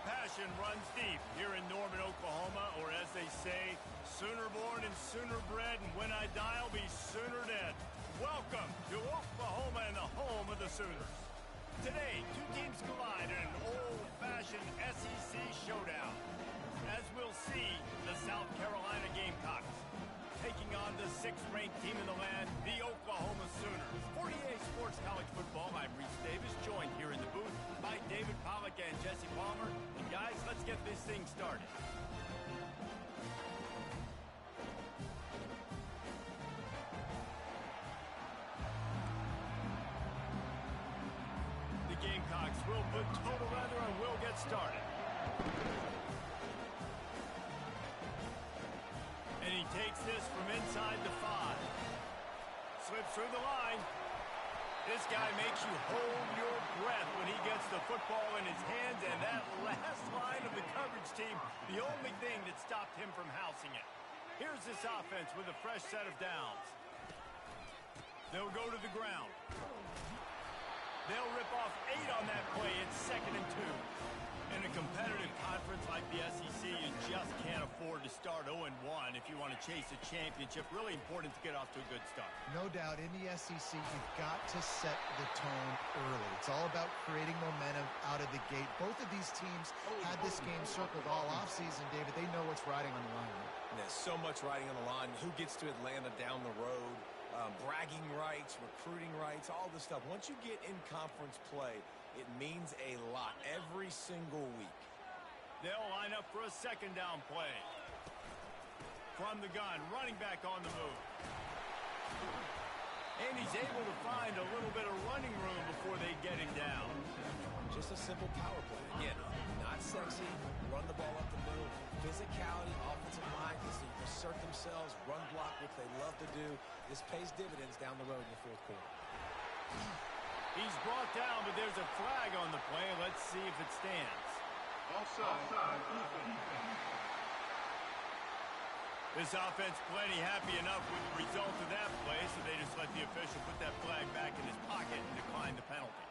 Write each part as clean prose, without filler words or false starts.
passion runs deep here in Norman, Oklahoma, or as they say, sooner born and sooner bred, and when I die, I'll be sooner dead. Welcome to Oklahoma and the home of the Sooners. Today, two teams collide in an old-fashioned SEC showdown. As we'll see, the South Carolina Gamecocks taking on the sixth-ranked team in the land, the Oklahoma Sooners. For EA Sports College Football, I'm Reese Davis, joined here in the booth by David Pollack and Jesse Palmer. And guys, let's get this thing started. The Gamecocks will put total leather and will get started. And he takes this from inside the 5. Slips through the line. This guy makes you hold your breath when he gets the football in his hands, and that last line of the coverage team, the only thing that stopped him from housing it. Here's this offense with a fresh set of downs. They'll go to the ground. They'll rip off 8 on that play. It's 2nd and 2. In a competitive conference like the SEC, you just can't afford to start 0-1 if you want to chase a championship. Really important to get off to a good start. No doubt, in the SEC, you've got to set the tone early. It's all about creating momentum out of the gate. Both of these teams had this game circled all offseason, David. They know what's riding on the line. And there's so much riding on the line. Who gets to Atlanta down the road? Bragging rights, recruiting rights, all this stuff. Once you get in conference play, it means a lot every single week. They'll line up for a second down play. From the gun, running back on the move. And he's able to find a little bit of running room before they get him down. Just a simple power play. Again, not sexy, run the ball up the middle. Physicality, offensive line gets to assert themselves, run block, which they love to do. This pays dividends down the road in the fourth quarter. He's brought down, but there's a flag on the play. Let's see if it stands. Offside. This offense plenty happy enough with the result of that play, so they just let the official put that flag back in his pocket and decline the penalty.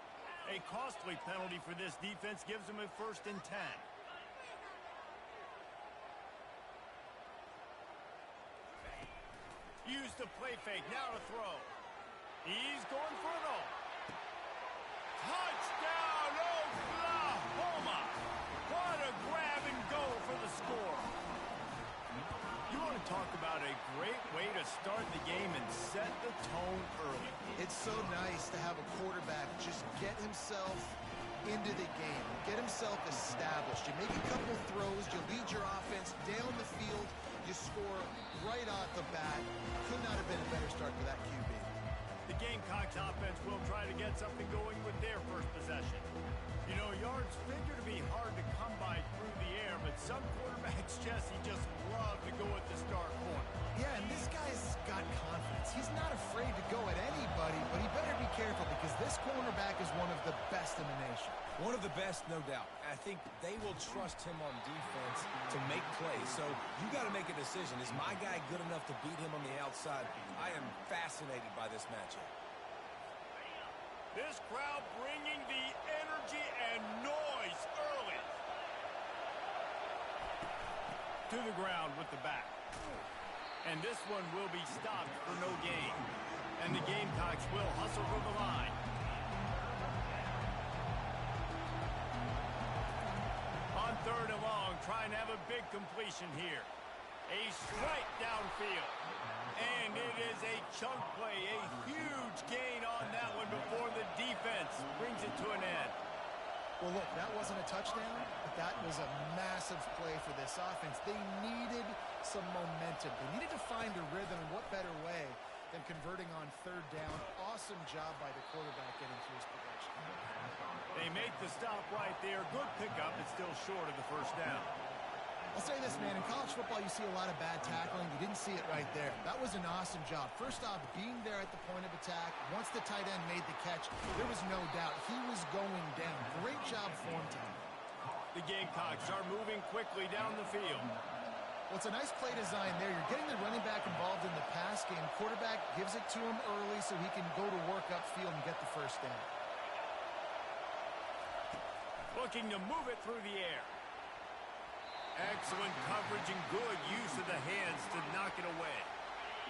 A costly penalty for this defense gives them a 1st and 10. Use the play fake, now to throw. He's going for it all. Touchdown, Oklahoma! What a grab and go for the score. You want to talk about a great way to start the game and set the tone early. It's so nice to have a quarterback just get himself into the game, get himself established. You make a couple throws, you lead your offense down the field, you score right off the bat. Could not have been a better start for that QB. The Gamecocks offense will try to get something going with their first possession. You know, yards figure to be hard to come by through the air, but some quarterbacks, Jesse, just love to go at the start corner. Yeah, and this guy's got confidence. He's not afraid to go at anybody, but he better be careful because this cornerback is one of the best in the nation. One of the best, no doubt. I think they will trust him on defense to make plays. So you got to make a decision. Is my guy good enough to beat him on the outside? I am fascinated by this matchup. This crowd bringing the energy and noise early. To the ground with the back. And this one will be stopped for no gain. And the Gamecocks will hustle from the line. On 3rd and long, trying to have a big completion here. A strike downfield. And it is a chunk play, a huge gain on that one before the defense brings it to an end. Well, look, that wasn't a touchdown, but that was a massive play for this offense. They needed some momentum. They needed to find a rhythm, and what better way than converting on 3rd down. Awesome job by the quarterback getting through his progression. They make the stop right there. Good pickup, but still short of the 1st down. I'll say this, man, in college football, you see a lot of bad tackling. You didn't see it right there. That was an awesome job. First off, being there at the point of attack. Once the tight end made the catch, there was no doubt he was going down. Great job form time. The Gamecocks are moving quickly down the field. Well, it's a nice play design there. You're getting the running back involved in the pass game. Quarterback gives it to him early so he can go to work upfield and get the 1st down. Looking to move it through the air. Excellent coverage and good use of the hands to knock it away.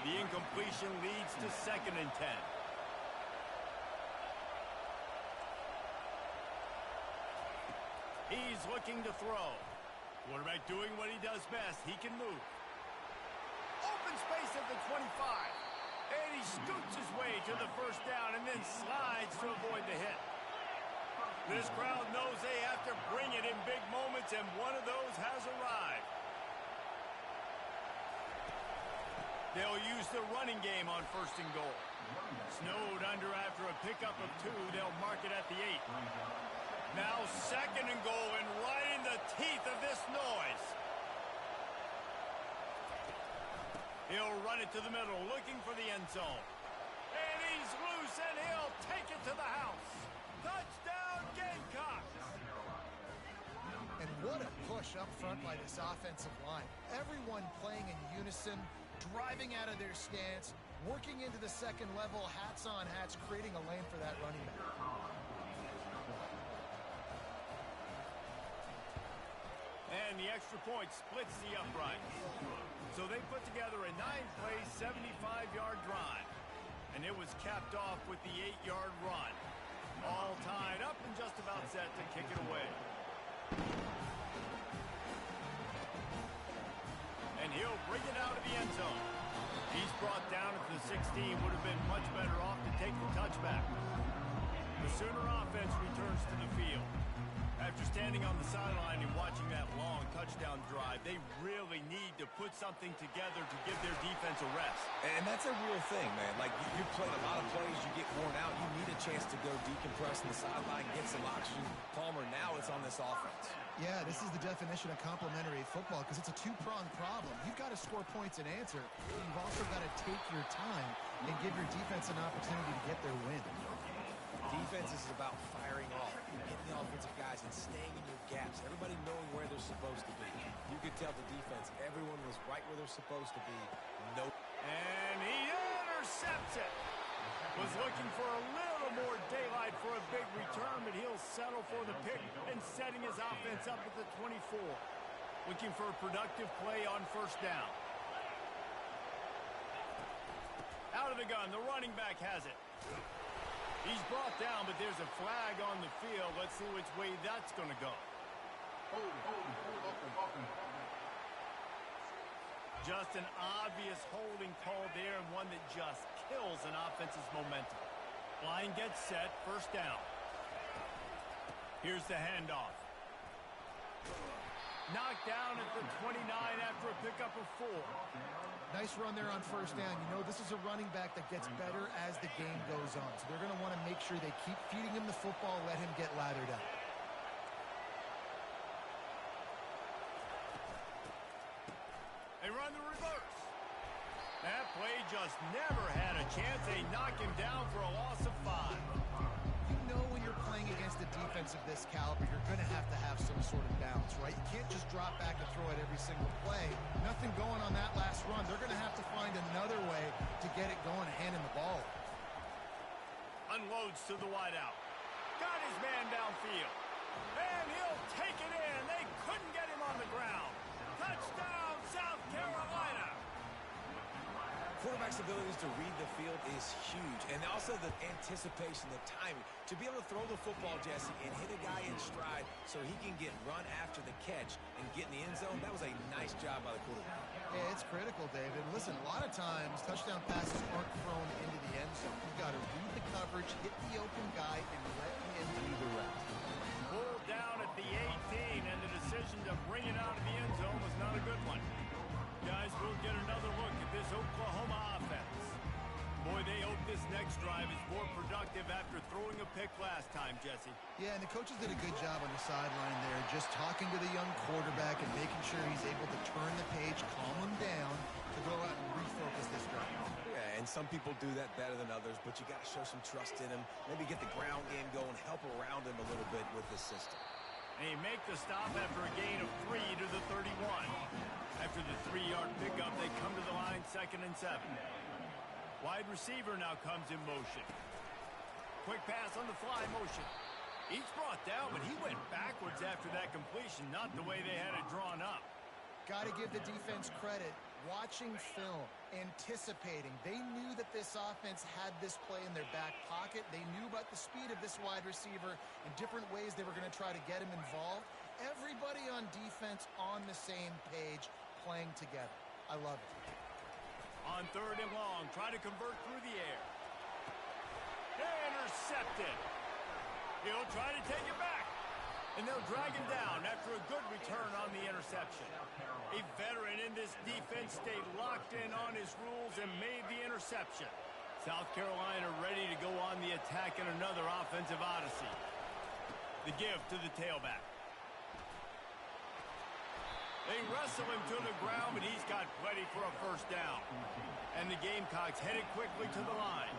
The incompletion leads to 2nd and 10. He's looking to throw. Quarterback doing what he does best. He can move. Open space at the 25. And he scoots his way to the first down and then slides to avoid the hit. This crowd knows they have to bring it in big moments, and one of those has arrived. They'll use the running game on 1st and goal. Snowed under after a pickup of 2. They'll mark it at the 8. Now 2nd and goal, and right in the teeth of this noise. He'll run it to the middle, looking for the end zone. And he's loose, and he'll take it to the house. Touchdown, Gamecocks! And what a push up front by this offensive line. Everyone playing in unison, driving out of their stance, working into the 2nd level, hats on hats, creating a lane for that running back. And the extra point splits the upright. So they put together a 9-play, 75-yard drive. And it was capped off with the 8-yard run. All tied up and just about set to kick it away. And he'll bring it out of the end zone. He's brought down at the 16. Would have been much better off to take the touchback. The Sooner offense returns to the field. After standing on the sideline and watching that long touchdown drive, they really need to put something together to give their defense a rest. And that's a real thing, man. Like, you played a lot of plays, you get worn out, you need a chance to go decompress on the sideline, get some oxygen. Palmer, now it's on this offense. Yeah, this is the definition of complementary football because it's a two-pronged problem. You've got to score points and answer. You've also got to take your time and give your defense an opportunity to get their win. Defense is about firing off, hitting the offensive guys and staying in your gaps. Everybody knowing where they're supposed to be. You could tell the defense, everyone was right where they're supposed to be. Nope. And he intercepts it. Was looking for a little more daylight for a big return, but he'll settle for the pick and setting his offense up at the 24. Looking for a productive play on 1st down. Out of the gun, the running back has it. He's brought down, but there's a flag on the field. Let's see which way that's going to go. Just an obvious holding call there, and one that just kills an offense's momentum. Line gets set, 1st down. Here's the handoff. Knocked down at the 29 after a pickup of 4. Nice run there on 1st down. You know, this is a running back that gets better as the game goes on. So they're going to want to make sure they keep feeding him the football, let him get lathered up. They run the reverse. That play just never had a chance. They knock him down for a loss of 5. You know when you're playing against a defense of this caliber, you're going to have some sort of balance, right? You can't just drop back and throw it every single play. Nothing going on that last run. They're going to have to find another way to get it going, handing the ball. Unloads to the wideout. Got his man downfield. And he'll take it in. They couldn't get him on the ground. Touchdown, South Carolina. Quarterback's abilities to read the field is huge. And also the anticipation, the timing. To be able to throw the football, Jesse, and hit a guy in stride so he can get run after the catch and get in the end zone, that was a nice job by the quarterback. Yeah, it's critical, David. Listen, a lot of times touchdown passes aren't thrown into the end zone. You've got to read the coverage, hit the open guy, and let him do the rest. Pulled down at the 18, and the decision to bring it out of the end zone was not a good one. Guys, we'll get another look at this Oklahoma offense. Boy, they hope this next drive is more productive after throwing a pick last time, Jesse. Yeah, and the coaches did a good job on the sideline there, just talking to the young quarterback and making sure he's able to turn the page, calm him down, to go out and refocus this drive. Yeah, and some people do that better than others, but you got to show some trust in him. Maybe get the ground game going, help around him a little bit with this system. And he make the stop after a gain of 3 to the 31. After the 3-yard pickup, they come to the line 2nd and 7. Wide receiver now comes in motion. Quick pass on the fly motion. He's brought down, but he went backwards after that completion, not the way they had it drawn up. Got to give the defense credit. Watching film, anticipating. They knew that this offense had this play in their back pocket. They knew about the speed of this wide receiver and different ways they were going to try to get him involved. Everybody on defense on the same page, playing together. I love it. On 3rd and long, try to convert through the air. Intercepted. He'll try to take it back. And they'll drag him down after a good return on the interception. A veteran in this defense stayed locked in on his rules and made the interception. South Carolina ready to go on the attack in another offensive odyssey. The give to the tailback. They wrestle him to the ground, but he's got plenty for a first down. And the Gamecocks headed quickly to the line.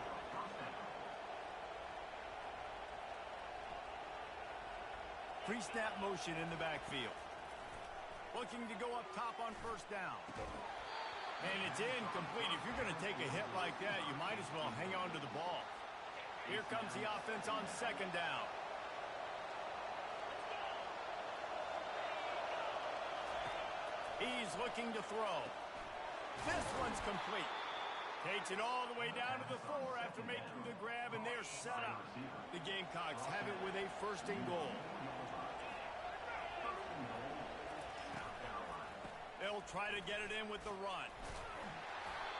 Pre-snap motion in the backfield. Looking to go up top on first down. And it's incomplete. If you're going to take a hit like that, you might as well hang on to the ball. Here comes the offense on 2nd down. He's looking to throw. This one's complete. Takes it all the way down to the 4 after making the grab, and they're set up. The Gamecocks have it with a 1st and goal. They'll try to get it in with the run.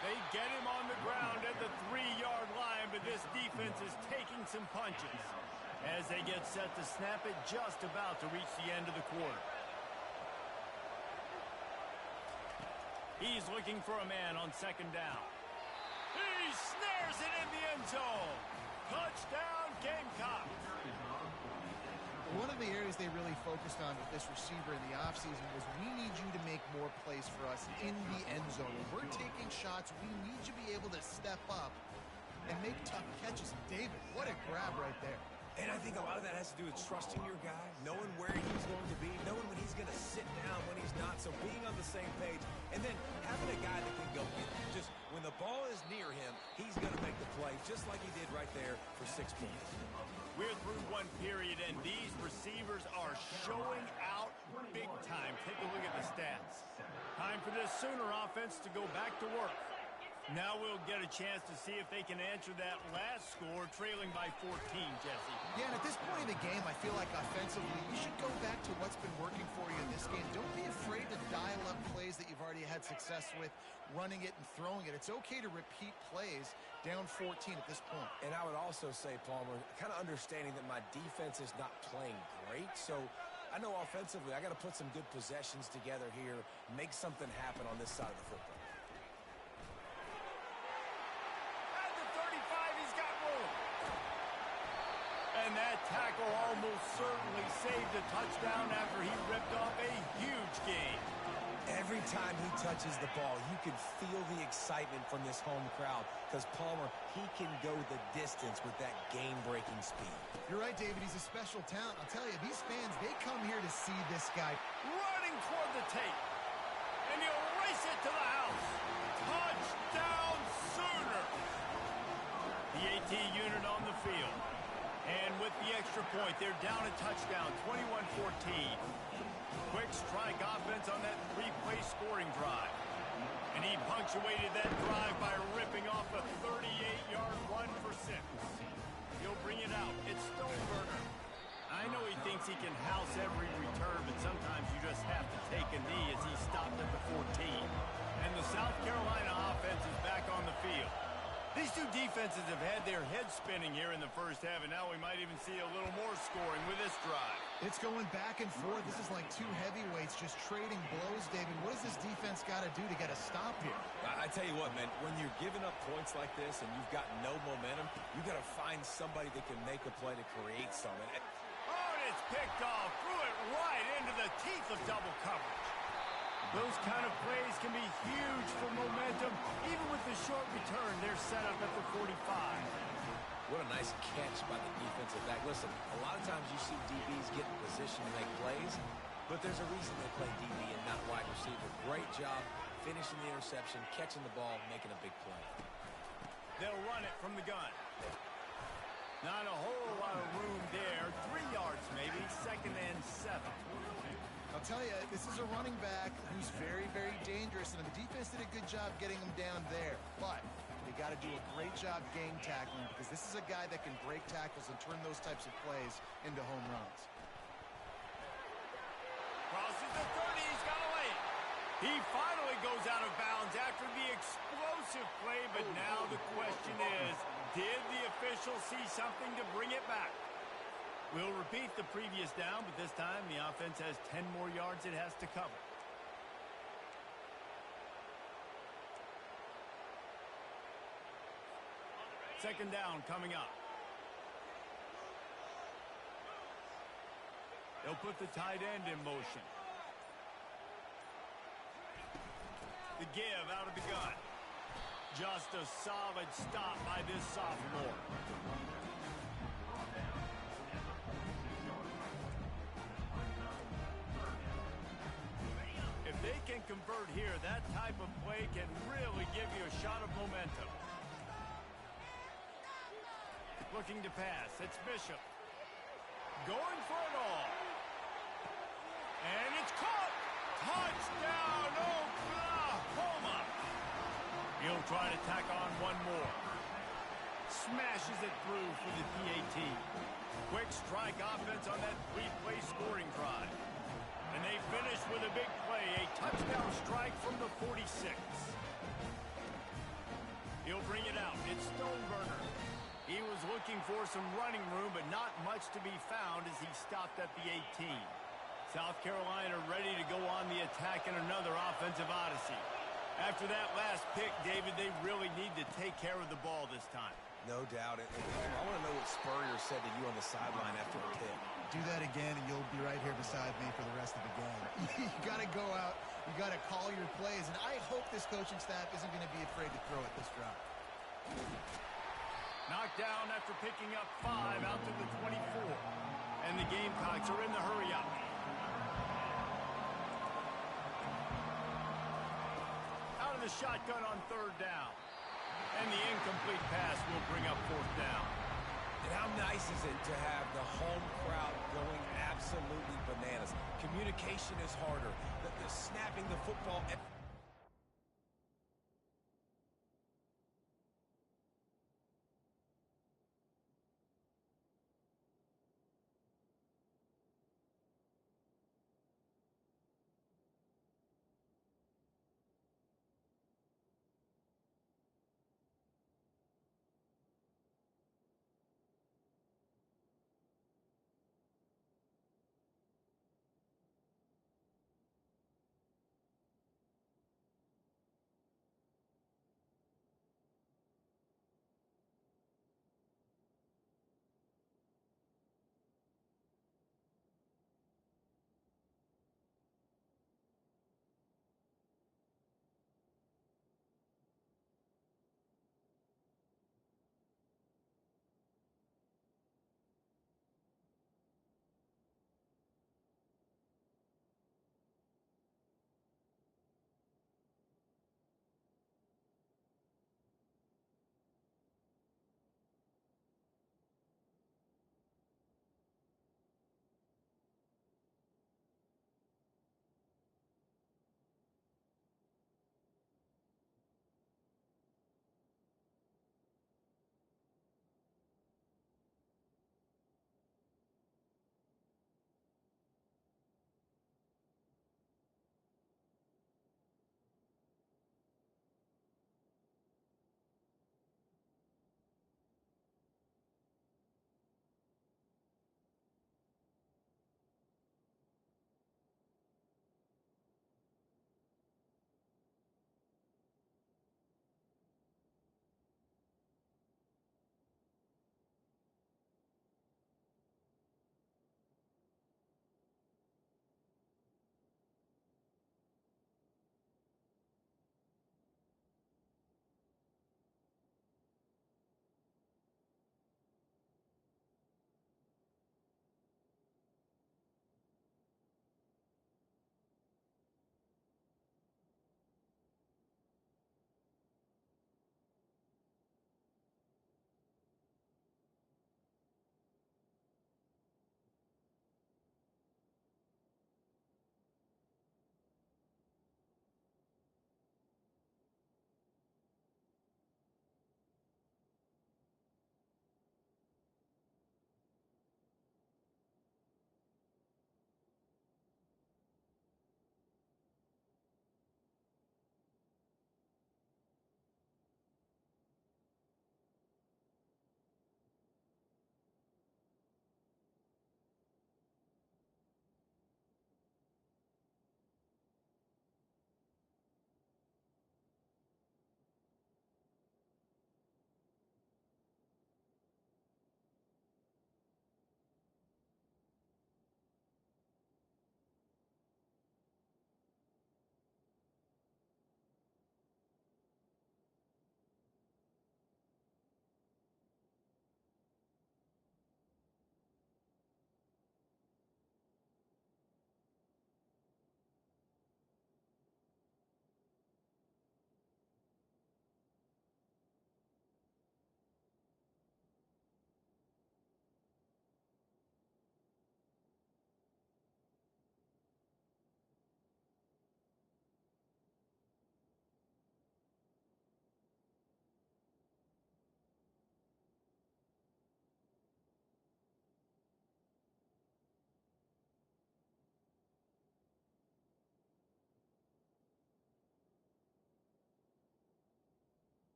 They get him on the ground at the 3-yard line, but this defense is taking some punches as they get set to snap it just about to reach the end of the quarter. He's looking for a man on 2nd down. He snares it in the end zone. Touchdown, Gamecock. One of the areas they really focused on with this receiver in the offseason was we need you to make more plays for us in the end zone. When we're taking shots, we need you to be able to step up and make tough catches. David, what a grab right there. And I think a lot of that has to do with trusting your guy, knowing where he's going to be, knowing when he's going to sit down, when he's not, so being on the same page, and then having a guy that can go get it. Just when the ball is near him, he's going to make the play, just like he did right there for 6 points. We're through one period, and these receivers are showing out big time. Take a look at the stats. Time for this Sooner offense to go back to work. Now we'll get a chance to see if they can answer that last score, trailing by 14, Jesse. Yeah, and at this point in the game, I feel like offensively, you should go back to what's been working for you in this game. Don't be afraid to dial up plays that you've already had success with, running it and throwing it. It's okay to repeat plays down 14 at this point. And I would also say, Palmer, kind of understanding that my defense is not playing great, so I know offensively I got to put some good possessions together here, make something happen on this side of the football. And that tackle almost certainly saved a touchdown after he ripped off a huge gain. Every time he touches the ball, you can feel the excitement from this home crowd because Palmer, he can go the distance with that game-breaking speed. You're right, David. He's a special talent. I'll tell you, these fans, they come here to see this guy. Running toward the tape. And he'll race it to the house. Touchdown, Sooner. The AT unit on the field. And with the extra point, they're down a touchdown, 21-14. Quick strike offense on that 3-play scoring drive. And he punctuated that drive by ripping off a 38-yard run for 6. He'll bring it out. It's Stoneburner. I know he thinks he can house every return, but sometimes you just have to take a knee as he stopped at the 14. And the South Carolina offense is back on the field. These two defenses have had their heads spinning here in the first half, and now we might even see a little more scoring with this drive. It's going back and forth. This is like two heavyweights just trading blows, David. What does this defense got to do to get a stop here? I tell you what, man, when you're giving up points like this and you've got no momentum, you got to find somebody that can make a play to create something. Oh, and it's picked off. Threw it right into the teeth of double coverage. Those kind of plays can be huge for momentum. Even with the short return, they're set up at the 45. What a nice catch by the defensive back. Listen, a lot of times you see DBs get in position to make plays, but there's a reason they play DB and not wide receiver. Great job finishing the interception, catching the ball, making a big play. They'll run it from the gun. Not a whole lot of room there. 3 yards maybe, 2nd and 7. I'll tell you, this is a running back who's very, very dangerous, and the defense did a good job getting him down there. But they got to do a great job game tackling because this is a guy that can break tackles and turn those types of plays into home runs. Crosses the 30, he's got a lane. He finally goes out of bounds after the explosive play, but now the question is, did the official see something to bring it back? We'll repeat the previous down, but this time the offense has 10 more yards it has to cover. Second down coming up. They'll put the tight end in motion. The give out of the gun. Just a solid stop by this sophomore. If they can convert here, that type of play can really give you a shot of momentum. Looking to pass. It's Bishop. Going for it all. And it's caught. Touchdown, Oklahoma. He'll try to tack on one more. Smashes it through for the PAT. Quick strike offense on that three-play scoring drive. And they finish with a big play, a touchdown strike from the 46. He'll bring it out. It's Stoneburner. He was looking for some running room, but not much to be found as he stopped at the 18. South Carolina ready to go on the attack in another offensive odyssey. After that last pick, David, they really need to take care of the ball this time. No doubt. And I want to know what Spurrier said to you on the sideline after the pick. Do that again, and you'll be right here beside me for the rest of the game. You got to go out. You got to call your plays, and I hope this coaching staff isn't going to be afraid to throw at this drive. Knocked down after picking up 5 out to the 24. And the Gamecocks are in the hurry-up. Out of the shotgun on third down. And the incomplete pass will bring up fourth down. And how nice is it to have the home crowd going absolutely bananas? Communication is harder. The snapping the football...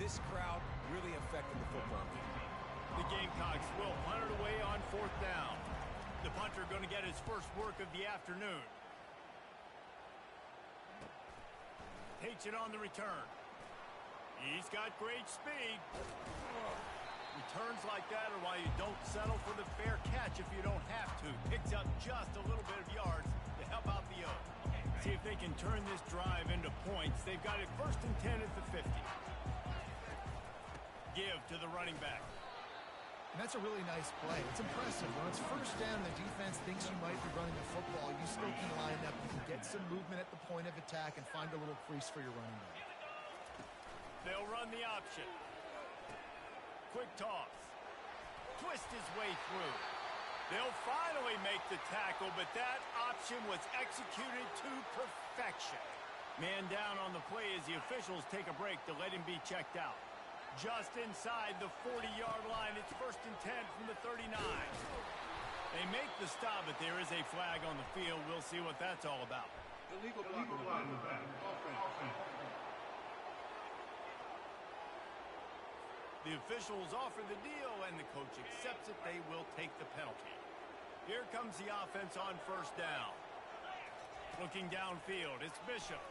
This crowd really affected the football game. The Gamecocks will punt it away on 4th down. The punter going to get his first work of the afternoon. Takes it on the return. He's got great speed. Returns like that are why you don't settle for the fair catch if you don't have to. Picks up just a little bit of yards to help out the Oak. See if they can turn this drive into points. They've got it 1st and 10 at the 50. Give to the running back. And that's a really nice play. It's impressive. When it's 1st down, the defense thinks you might be running the football. You still can line up. You can get some movement at the point of attack and find a little crease for your running back. They'll run the option. Quick toss. Twist his way through. They'll finally make the tackle, but that option was executed to perfection. Man down on the play as the officials take a break to let him be checked out. Just inside the 40-yard line. It's 1st and 10 from the 39. They make the stop, but there is a flag on the field. We'll see what that's all about. Illegal block in the back. Offense. The officials offer the deal, and the coach accepts it. They will take the penalty. Here comes the offense on 1st down. Looking downfield, it's Bishop.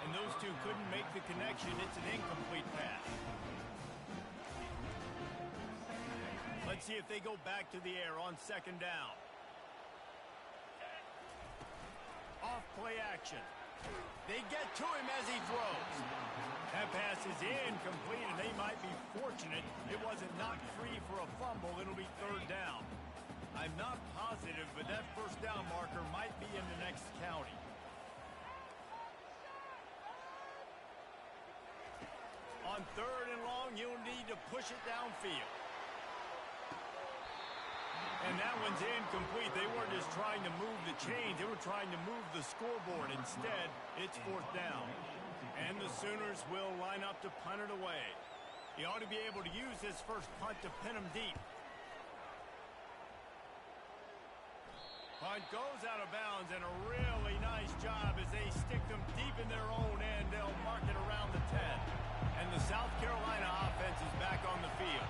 And those two couldn't make the connection. It's an incomplete pass. Let's see if they go back to the air on 2nd down. Off play action. They get to him as he throws. That pass is incomplete, and they might be fortunate it wasn't knocked free for a fumble. It'll be 3rd down. I'm not positive, but that 1st down marker might be in the next county. On 3rd and long, you'll need to push it downfield. And that one's incomplete. They weren't just trying to move the chains. They were trying to move the scoreboard. Instead, it's 4th down. And the Sooners will line up to punt it away. He ought to be able to use his first punt to pin them deep. Punt goes out of bounds, and a really nice job as they stick them deep in their own end. They'll mark it around the 10. And the South Carolina offense is back on the field.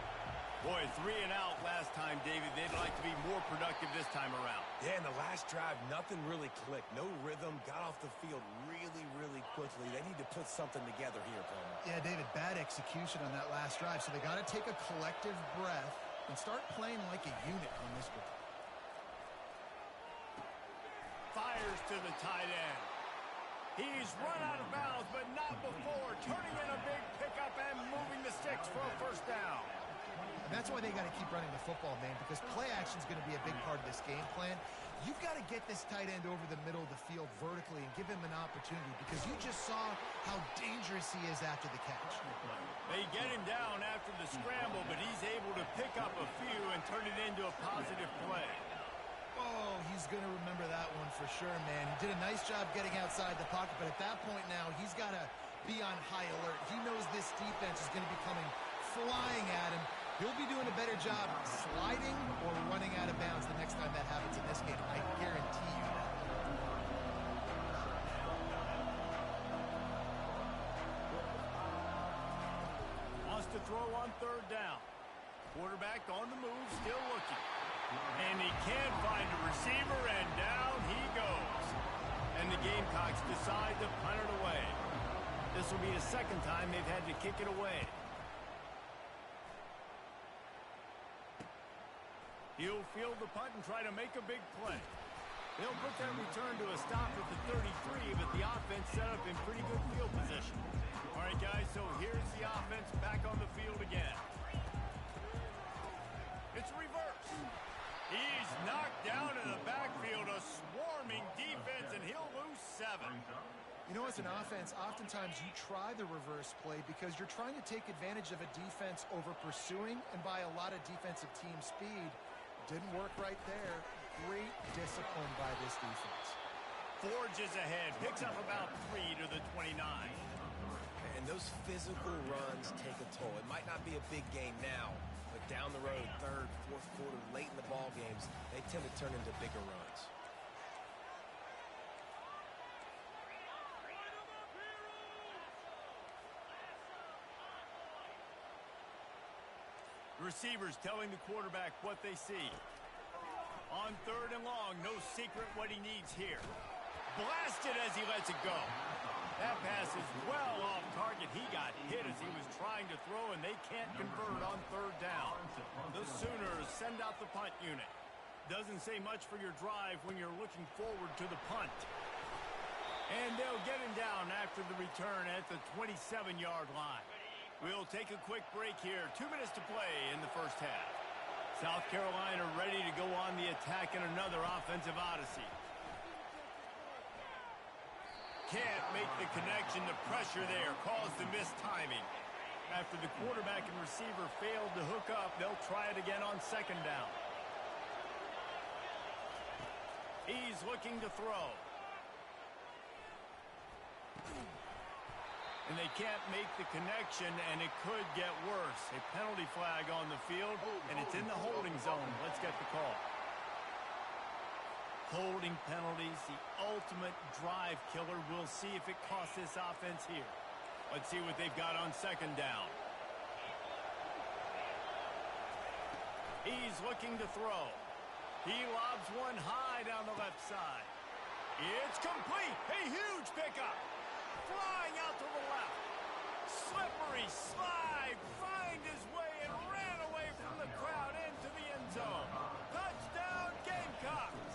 Boy, 3 and out last time, David. They'd like to be more productive this time around. Yeah, in the last drive, nothing really clicked. No rhythm. Got off the field really quickly. They need to put something together here, Palmer. Yeah, David, bad execution on that last drive. So they got to take a collective breath and start playing like a unit on this drive. Fires to the tight end. He's run out of bounds, but not before. Turning in a big pickup and moving the sticks for a 1st down. And that's why they got to keep running the football, man, because play action is going to be a big part of this game plan. You've got to get this tight end over the middle of the field vertically and give him an opportunity, because you just saw how dangerous he is after the catch. They get him down after the scramble, but he's able to pick up a few and turn it into a positive play. Oh, he's going to remember that one for sure, man. He did a nice job getting outside the pocket, but at that point now, he's got to be on high alert. He knows this defense is going to be coming flying at him. He'll be doing a better job sliding or running out of bounds the next time that happens in this game. I guarantee you that. Wants to throw on 3rd down. Quarterback on the move, still looking. And he can't find a receiver, and down he goes. And the Gamecocks decide to punt it away. This will be the 2nd time they've had to kick it away. He'll field the punt and try to make a big play. They'll put that return to a stop at the 33, but the offense set up in pretty good field position. All right, guys, so here's the offense back on the field again. It's reverse. He's knocked down in the backfield, a swarming defense, and he'll lose 7. You know, as an offense, oftentimes you try the reverse play because you're trying to take advantage of a defense over pursuing and by a lot of defensive team speed. Didn't work right there. Great discipline by this defense. Forges ahead, picks up about 3 to the 29. And those physical runs take a toll. It might not be a big game now, but down the road, 3rd, 4th quarter, late in the ball games, they tend to turn into bigger runs. Receivers telling the quarterback what they see. On 3rd and long, no secret what he needs here. Blasted as he lets it go. That pass is well off target. He got hit as he was trying to throw, and they can't convert on 3rd down. The Sooners send out the punt unit. Doesn't say much for your drive when you're looking forward to the punt. And they'll get him down after the return at the 27-yard line. We'll take a quick break here. 2 minutes to play in the first half. South Carolina ready to go on the attack in another offensive odyssey. Can't make the connection. The pressure there caused the missed timing. After the quarterback and receiver failed to hook up, they'll try it again on 2nd down. He's looking to throw. And they can't make the connection, and it could get worse. A penalty flag on the field, and it's in the holding zone. Let's get the call. Holding penalties, the ultimate drive killer. We'll see if it costs this offense here. Let's see what they've got on 2nd down. He's looking to throw. He lobs one high down the left side. It's complete. A huge pickup. Flying out to the left. Slippery slide. Find his way and ran away from the crowd into the end zone. Touchdown, Gamecocks.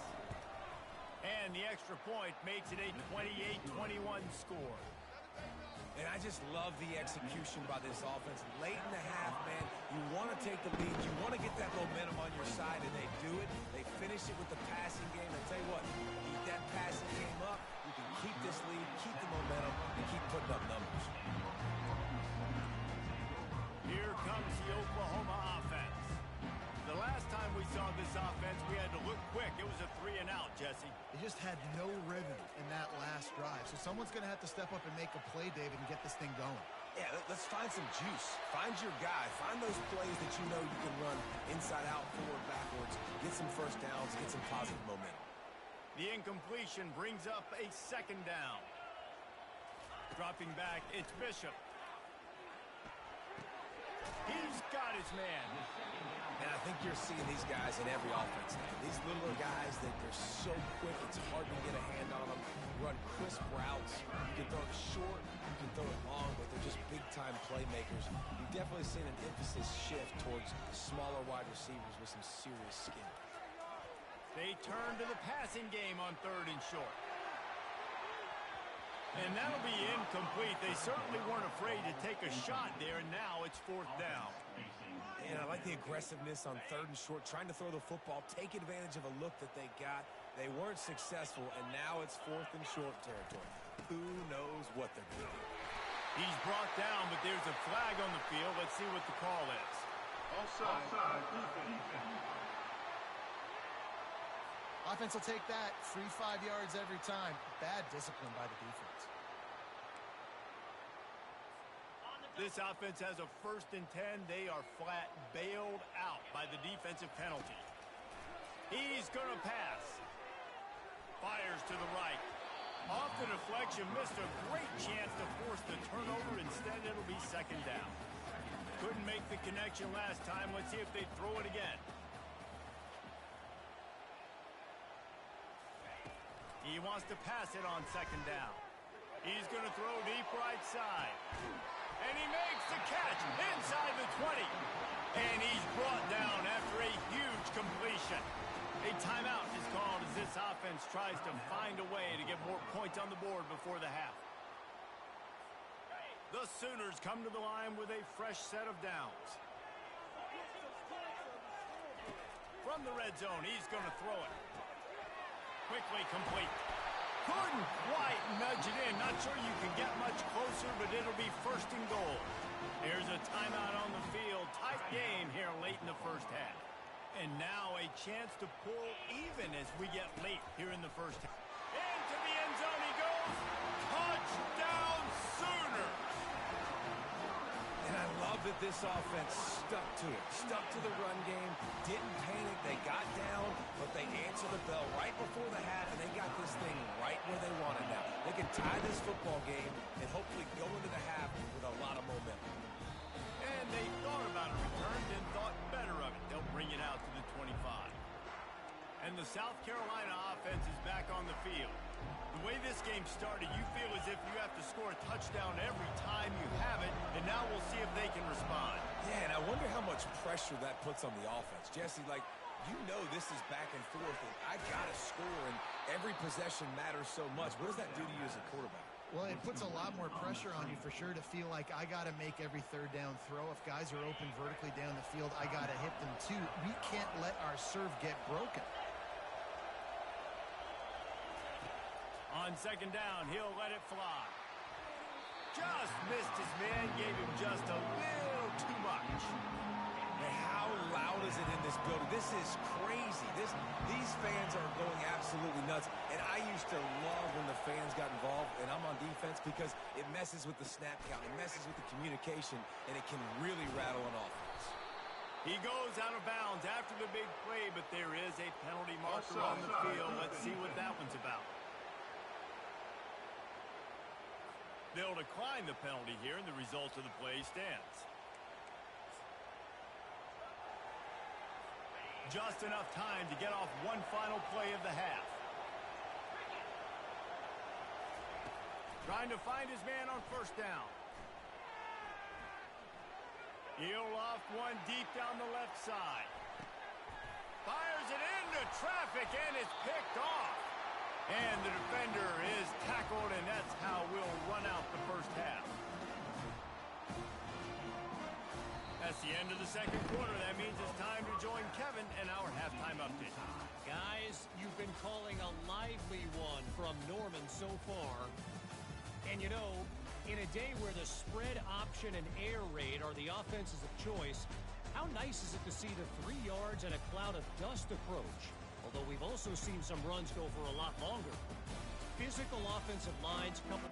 And the extra point makes it a 28-21 score. And I just love the execution by this offense. Late in the half, man, you want to take the lead. You want to get that momentum on your side, and they do it. They finish it with the passing game. And tell you what, keep that passing game up. You can keep this lead, keep the momentum, and keep putting up numbers. Here comes the Oklahoma offense. The last time we saw this offense, we had to look quick. It was a 3-and-out, Jesse. They just had no rhythm in that last drive. So someone's going to have to step up and make a play, David, and get this thing going. Yeah, let's find some juice. Find your guy. Find those plays that you know you can run inside out, forward, backwards. Get some first downs. Get some positive momentum. The incompletion brings up a 2nd down. Dropping back, it's Bishop. He's got his man. And I think you're seeing these guys in every offense now. These littler guys, they're so quick, it's hard to get a hand on them. Run crisp routes. You can throw it short, you can throw it long, but they're just big-time playmakers. You've definitely seen an emphasis shift towards smaller wide receivers with some serious skill. They turn to the passing game on 3rd and short. And that'll be incomplete. They certainly weren't afraid to take a shot there, and now it's 4th down. And I like the aggressiveness on 3rd and short, trying to throw the football, take advantage of a look that they got. They weren't successful, and now it's 4th and short territory. Who knows what they're going to do? He's brought down, but there's a flag on the field. Let's see what the call is. Offside. Defense. Offense will take that. Free 5 yards every time. Bad discipline by the defense. This offense has a 1st and 10. They are flat bailed out by the defensive penalty. He's going to pass. Fires to the right. Off the deflection, missed a great chance to force the turnover. Instead, it'll be 2nd down. Couldn't make the connection last time. Let's see if they throw it again. He wants to pass it on 2nd down. He's going to throw deep right side. And he makes the catch inside the 20. And he's brought down after a huge completion. A timeout is called as this offense tries to find a way to get more points on the board before the half. The Sooners come to the line with a fresh set of downs. From the red zone, he's going to throw it. Quickly complete. Couldn't quite nudge it in. Not sure you can get much closer, but it'll be 1st and goal. There's a timeout on the field. Tight game here late in the first half. And now a chance to pull even as we get late here in the first half. Into the end zone he goes. Touchdown Sooners! And I love that this offense stuck to it. Stuck to the run game. Didn't panic. They got down, but they answered the bell right before the half, and they got this thing right where they want it now. They can tie this football game and hopefully go into the half with a lot of momentum. And they thought about a return, then thought better of it. They'll bring it out to the 25. And the South Carolina offense is back on the field. The way this game started, you feel as if you have to score a touchdown every time you have it, and now we'll see if they can respond. Yeah, and I wonder how much pressure that puts on the offense. Jesse, like, you know this is back and forth, and I got to score, and every possession matters so much. What does that do to you as a quarterback? Well, it puts a lot more pressure on you for sure to feel like I got to make every third down throw. If guys are open vertically down the field, I got to hit them too. We can't let our serve get broken. On second down, he'll let it fly. Just missed his man, gave him just a little too much. And how loud is it in this building? This is crazy. These fans are going absolutely nuts. And I used to love when the fans got involved, and I'm on defense because it messes with the snap count. It messes with the communication, and it can really rattle an offense. He goes out of bounds after the big play, but there is a penalty marker on the field. Let's see what that one's about. They'll decline the penalty here, and the result of the play stands. Just enough time to get off one final play of the half. Trying to find his man on first down. He'll loft one deep down the left side. Fires it into traffic, and it's picked off. And the defender is tackled, and that's how we'll run out the first half. That's the end of the second quarter. That means it's time to join Kevin and our halftime update. Guys, you've been calling a lively one from Norman so far. And you know, in a day where the spread option and air raid are the offenses of choice, how nice is it to see the 3 yards and a cloud of dust approach? Although we've also seen some runs go for a lot longer. Physical offensive lines coupled.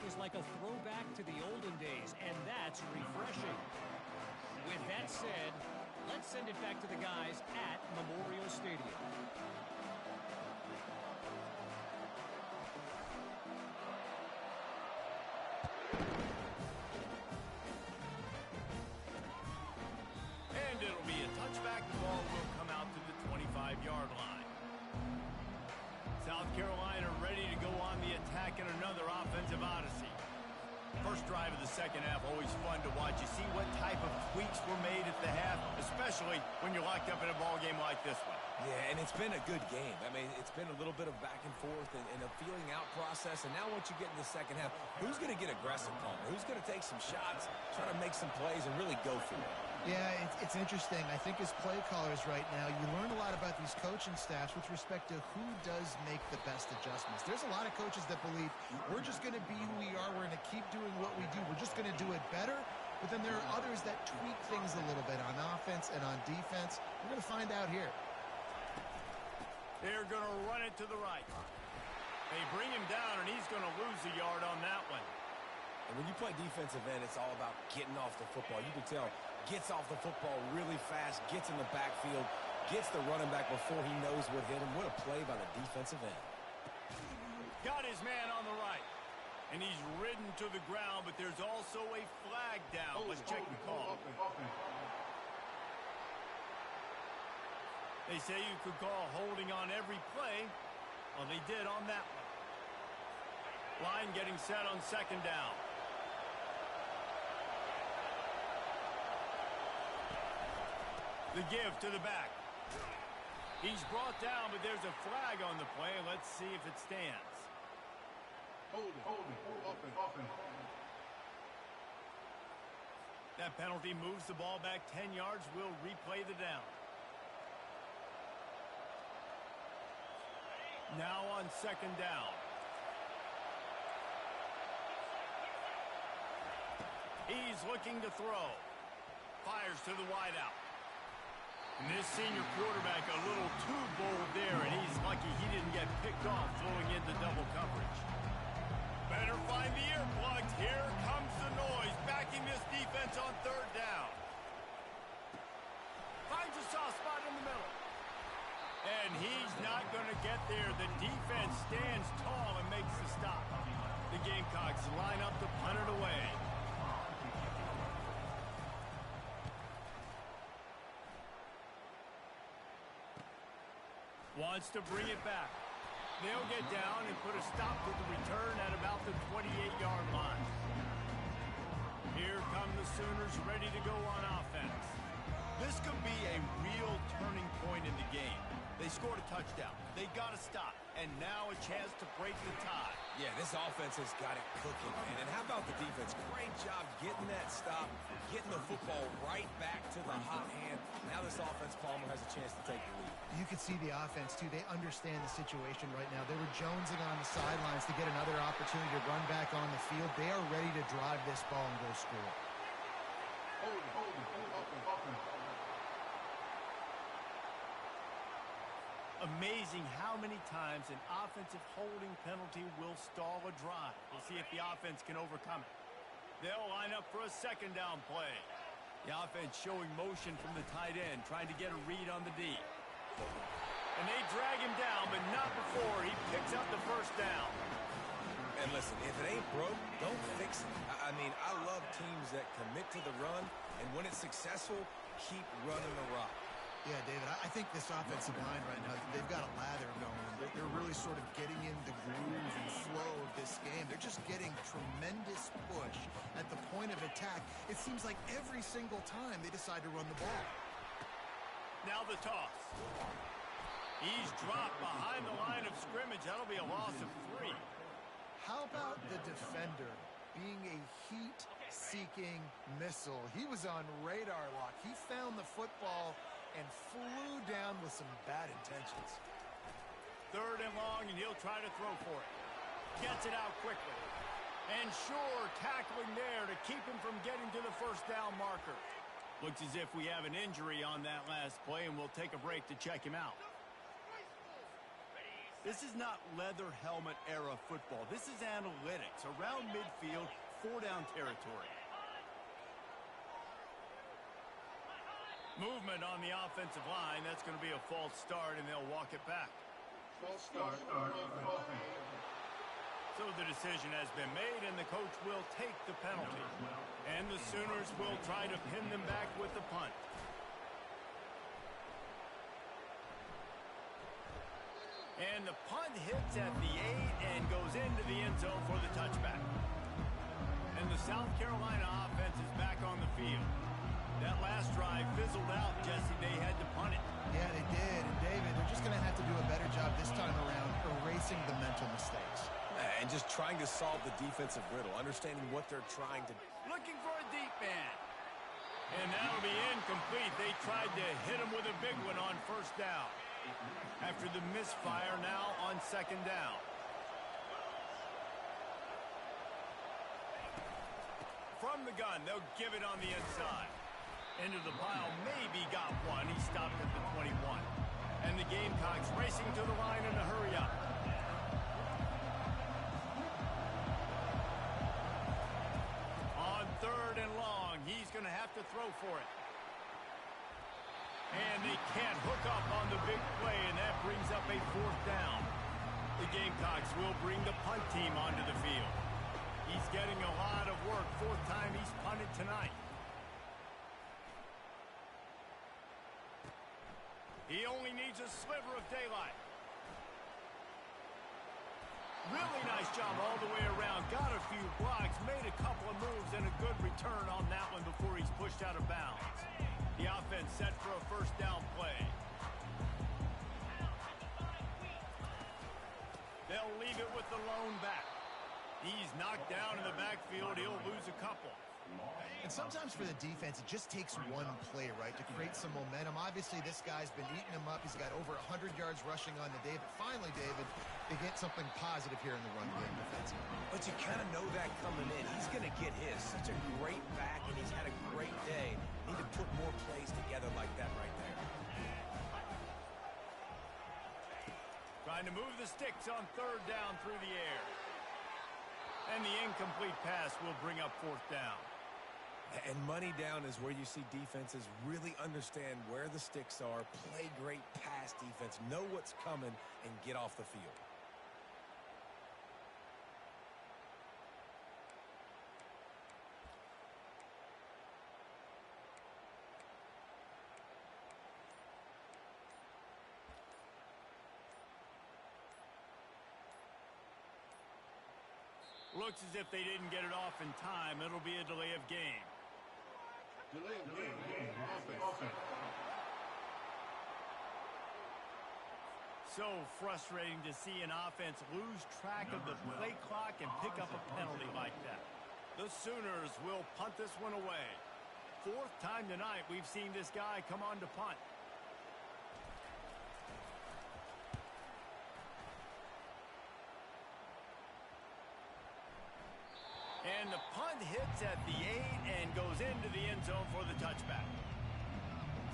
Is like a throwback to the olden days, and that's refreshing. With that said, let's send it back to the guys at Memorial Stadium. And it'll be a touchback. The ball will come out to the 25-yard line. South Carolina ready to go on the attack in another offensive odyssey. First drive of the second half, always fun to watch. You see what type of tweaks were made at the half, especially when you're locked up in a ball game like this one. Yeah, and it's been a good game. I mean, it's been a little bit of back and forth and a feeling out process. And now once you get in the second half, who's going to get aggressive, Palmer? Who's going to take some shots, try to make some plays, and really go for it? Yeah, it's interesting. I think as play callers right now, you learn a lot about these coaching staffs with respect to who does make the best adjustments. There's a lot of coaches that believe we're just going to be who we are. We're going to keep doing what we do. We're just going to do it better. But then there are others that tweak things a little bit on offense and on defense. We're going to find out here. They're going to run it to the right. They bring him down, and he's going to lose a yard on that one. And when you play defensive end, it's all about getting off the football. You can tell, gets off the football really fast, gets in the backfield, gets the running back before he knows what hit him. What a play by the defensive end. Got his man on the right. And he's ridden to the ground, but there's also a flag down. Let's check the call. They say you could call holding on every play. Well, they did on that one. Line getting set on second down. The give to the back. He's brought down, but there's a flag on the play. Let's see if it stands. Hold it. That penalty moves the ball back 10 yards. We'll replay the down. Now on second down. He's looking to throw. Fires to the wideout. And this senior quarterback a little too bold there, and he's lucky he didn't get picked off throwing into double coverage. Better find the earplugs. Here comes the noise, backing this defense on third down. Finds a soft spot in the middle. And he's not going to get there. The defense stands tall and makes the stop. The Gamecocks line up to punt it away. Wants to bring it back. They'll get down and put a stop to the return at about the 28-yard line. Here come the Sooners ready to go on offense. This could be a real turning point in the game. They scored a touchdown. They got to stop. And now a chance to break the tie. Yeah, this offense has got it cooking, man. And how about the defense? Great job getting that stop, getting the football right back to the hot hand. Now this offense, Palmer, has a chance to take the lead. You can see the offense, too. They understand the situation right now. They were jonesing on the sidelines to get another opportunity to run back on the field. They are ready to drive this ball and go score. Hold it. Amazing how many times an offensive holding penalty will stall a drive. We'll see if the offense can overcome it. They'll line up for a second down play. The offense showing motion from the tight end, trying to get a read on the D. And they drag him down, but not before he picks up the first down. And listen, if it ain't broke, don't fix it. I mean, I love teams that commit to the run, and when it's successful, keep running the rock. Yeah, David, I think this offensive line right now, they've got a lather going. They're really sort of getting in the groove and flow of this game. They're just getting tremendous push at the point of attack. It seems like every single time they decide to run the ball. Now the toss. He's dropped behind the line of scrimmage. That'll be a loss of 3. How about the defender being a heat-seeking missile? He was on radar lock. He found the football and flew down with some bad intentions. Third and long, and he'll try to throw for it. Gets it out quickly. And sure, tackling there to keep him from getting to the first down marker. Looks as if we have an injury on that last play, and we'll take a break to check him out. This is not leather helmet era football. This is analytics. Around midfield, 4-down territory. Movement on the offensive line. That's going to be a false start, and they'll walk it back. False start. So the decision has been made, and the coach will take the penalty. And the Sooners will try to pin them back with the punt. And the punt hits at the 8 and goes into the end zone for the touchback. And the South Carolina offense is back on the field. That last drive fizzled out, Jesse. They had to punt it. Yeah, they did. And, David, they're just going to have to do a better job this time around erasing the mental mistakes. And just trying to solve the defensive riddle, understanding what they're trying to do. Looking for a deep man. And that'll be incomplete. They tried to hit him with a big one on first down. After the misfire, now on second down. From the gun, they'll give it on the inside. Into the pile, maybe got one. He stopped at the 21. And the Gamecocks racing to the line in a hurry up. On third and long, he's going to have to throw for it. And they can't hook up on the big play, and that brings up a fourth down. The Gamecocks will bring the punt team onto the field. He's getting a lot of work. Fourth time he's punted tonight. He only needs a sliver of daylight. Really nice job all the way around. Got a few blocks, made a couple of moves, and a good return on that one before he's pushed out of bounds. The offense set for a first down play. They'll leave it with the lone back. He's knocked down in the backfield. He'll lose a couple. And sometimes for the defense, it just takes one play, right, to create some momentum. Obviously, this guy's been eating him up. He's got over 100 yards rushing on the day. But finally, David, they get something positive here in the run game defensively. But you kind of know that coming in. He's going to get his. Such a great back, and he's had a great day. Need to put more plays together like that right there. Trying to move the sticks on third down through the air. And the incomplete pass will bring up fourth down. And money down is where you see defenses really understand where the sticks are, play great pass defense, know what's coming, and get off the field. Looks as if they didn't get it off in time. It'll be a delay of game. Delay of game. Offense. So frustrating to see an offense lose track of the play clock and pick up a penalty like that. The Sooners will punt this one away. Fourth time tonight we've seen this guy come on to punt. And the punt hits at the 8 and goes into the end zone for the touchback.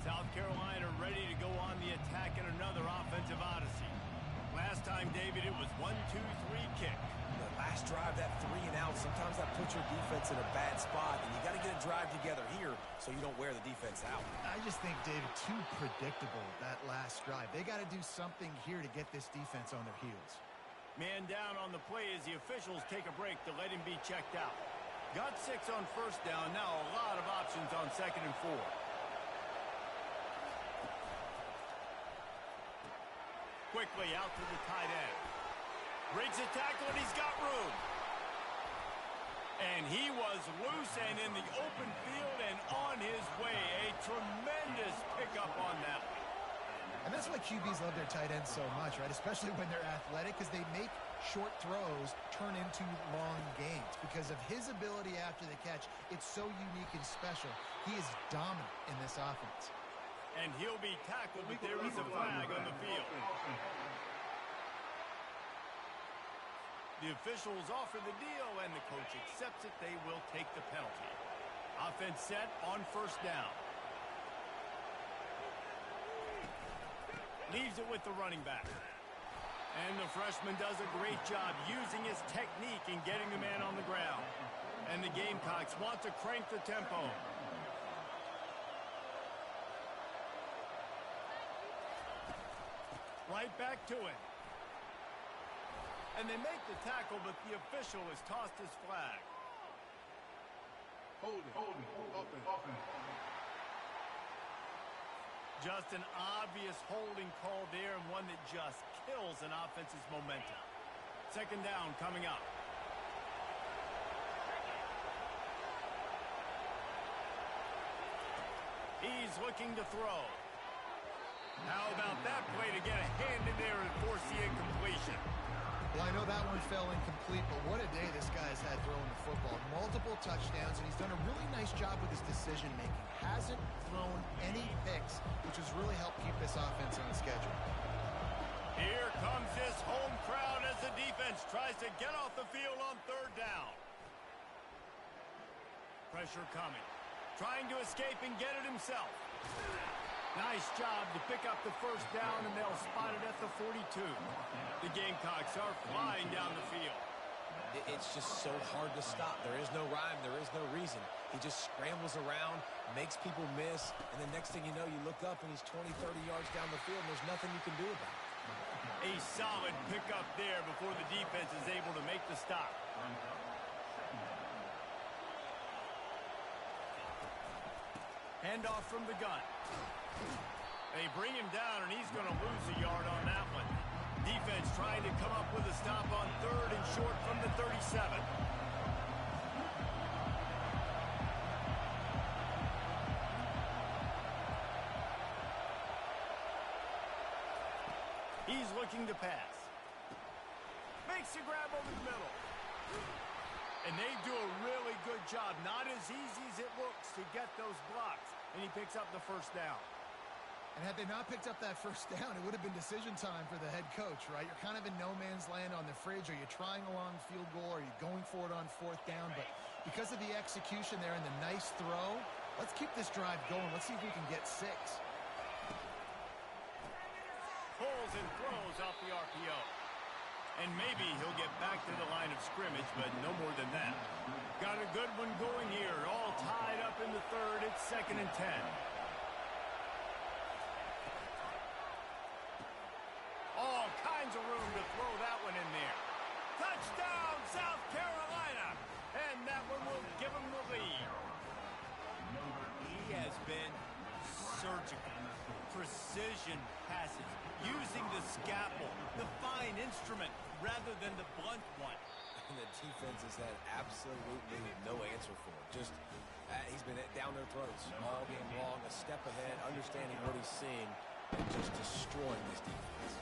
South Carolina ready to go on the attack in another offensive odyssey. Last time, David, it was 1-2-3 kick. The last drive, that 3 and out, sometimes that puts your defense in a bad spot, and you got to get a drive together here so you don't wear the defense out. I just think, David, too predictable, that last drive. They got to do something here to get this defense on their heels. Man down on the play as the officials take a break to let him be checked out. Got 6 on first down. Now a lot of options on 2nd and 4. Quickly out to the tight end. Breaks a tackle and he's got room. And he was loose and in the open field and on his way. A tremendous pickup on that one. And that's why QBs love their tight ends so much, right? Especially when they're athletic, because they make short throws turn into long gains. Because of his ability after the catch, it's so unique and special. He is dominant in this offense. And he'll be tackled, but there is a flag on the field. The officials offer the deal, and the coach accepts it. They will take the penalty. Offense set on first down. Leaves it with the running back. And the freshman does a great job using his technique and getting the man on the ground. And the Gamecocks want to crank the tempo. Right back to it. And they make the tackle, but the official has tossed his flag. Hold it. Offense. Just an obvious holding call there, and one that just kills an offense's momentum. 2nd down coming up. He's looking to throw. How about that play to get a hand in there and force the incompletion? Well, I know that one fell incomplete, but what a day this guy's had throwing the football. Multiple touchdowns, and he's done a really nice job with his decision-making. Hasn't thrown any picks, which has really helped keep this offense on schedule. Here comes this home crowd as the defense tries to get off the field on 3rd down. Pressure coming. Trying to escape and get it himself. Nice job to pick up the first down, and they'll spot it at the 42. The Gamecocks are flying down the field. It's just so hard to stop. There is no rhyme. There is no reason. He just scrambles around, makes people miss, and the next thing you know, you look up and he's 20, 30 yards down the field, and there's nothing you can do about it. A solid pickup there before the defense is able to make the stop. Handoff from the gun. They bring him down, and he's going to lose a yard on that one. Defense trying to come up with a stop on 3rd and short from the 37. He's looking to pass. Makes a grab over the middle. And they do a really good job. Not as easy as it looks to get those blocks. And he picks up the first down. And had they not picked up that first down, it would have been decision time for the head coach, right? You're kind of in no man's land on the fridge. Are you trying a long field goal? Are you going for it on 4th down? But because of the execution there and the nice throw, let's keep this drive going. Let's see if we can get 6. Pulls and throws off the RPO. And maybe he'll get back to the line of scrimmage, but no more than that. Got a good one going here. All tied up in the 3rd. It's 2nd and 10. All kinds of room to throw that one in there. Touchdown, South Carolina. And that one will give them the lead. He has been surgical. Precision passes. Using the scalpel, the fine instrument, rather than the blunt one. And the defense has had absolutely no answer for it. Just, he's been down their throats all game long, a step ahead, understanding what he's seeing, and just destroying this defense.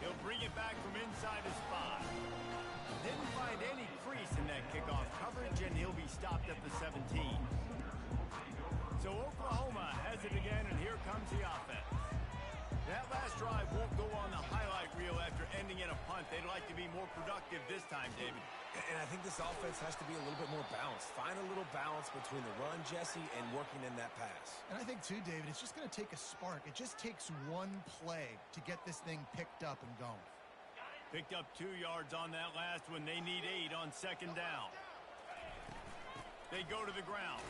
He'll bring it back from inside his 5. Didn't find any crease in that kickoff coverage, and he'll be stopped at the 17. So Oklahoma has it again, and here comes the offense. That last drive won't go on the highlight reel after ending in a punt. They'd like to be more productive this time, David. And I think this offense has to be a little bit more balanced. Find a little balance between the run, Jesse, and working in that pass. And I think, too, David, it's just going to take a spark. It just takes one play to get this thing picked up and going. Picked up 2 yards on that last one. They need 8 on 2nd down. They go to the ground.